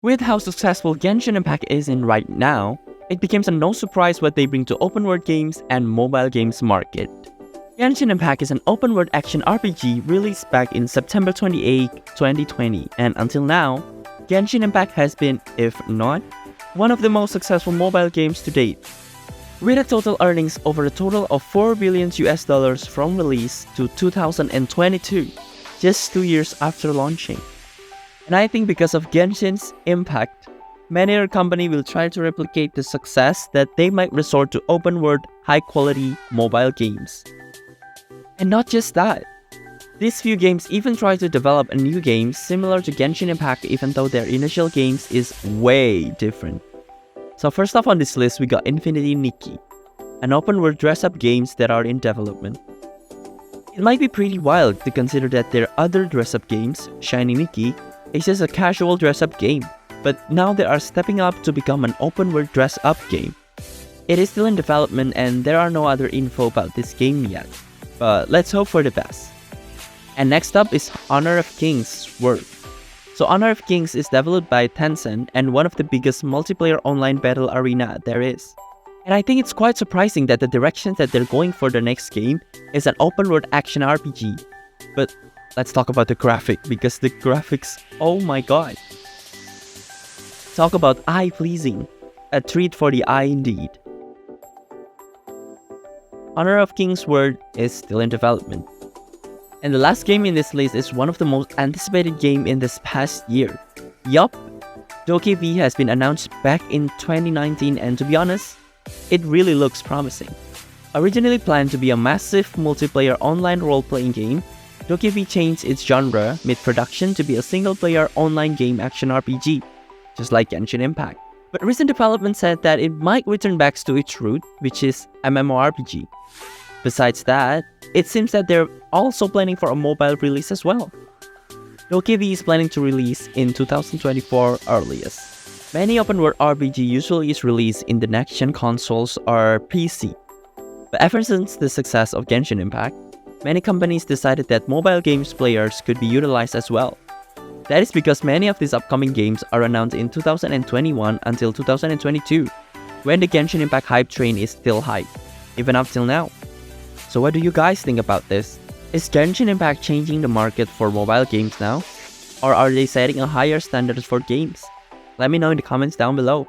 With how successful Genshin Impact is in right now, it becomes a no surprise what they bring to open world games and mobile games market. Genshin Impact is an open world action RPG released back in September 28, 2020, and until now, Genshin Impact has been, if not, one of the most successful mobile games to date. With a total earnings over a total of $4 billion from release to 2022, just 2 years after launching. And I think because of Genshin's impact, many other companies will try to replicate the success that they might resort to open world, high quality mobile games. And not just that, these few games even try to develop a new game similar to Genshin Impact even though their initial games is way different. So first off on this list we got Infinity Nikki, an open world dress-up games that are in development. It might be pretty wild to consider that their other dress-up games, Shiny Nikki, is just a casual dress-up game, but now they are stepping up to become an open world dress-up game. It is still in development and there are no other info about this game yet, but let's hope for the best. And next up is Honor of Kings World. So Honor of Kings is developed by Tencent and one of the biggest multiplayer online battle arena there is. And I think it's quite surprising that the direction that they're going for the next game is an open world action RPG. But let's talk about the graphic, because the graphics, oh my god. Talk about eye-pleasing. A treat for the eye indeed. Honor of Kings World is still in development. And the last game in this list is one of the most anticipated game in this past year. Yup, DokeV has been announced back in 2019 and to be honest, it really looks promising. Originally planned to be a massive multiplayer online role-playing game, DokeV changed its genre mid-production to be a single-player online game action RPG, just like Genshin Impact. But recent development said that it might return back to its root, which is MMORPG. Besides that, it seems that they're also planning for a mobile release as well. DokeV is planning to release in 2024 earliest. Many open world RPG usually is released in the next-gen consoles or PC. But ever since the success of Genshin Impact, many companies decided that mobile games players could be utilized as well. That is because many of these upcoming games are announced in 2021 until 2022, when the Genshin Impact hype train is still high, even up till now. So what do you guys think about this? Is Genshin Impact changing the market for mobile games now? Or are they setting a higher standard for games? Let me know in the comments down below.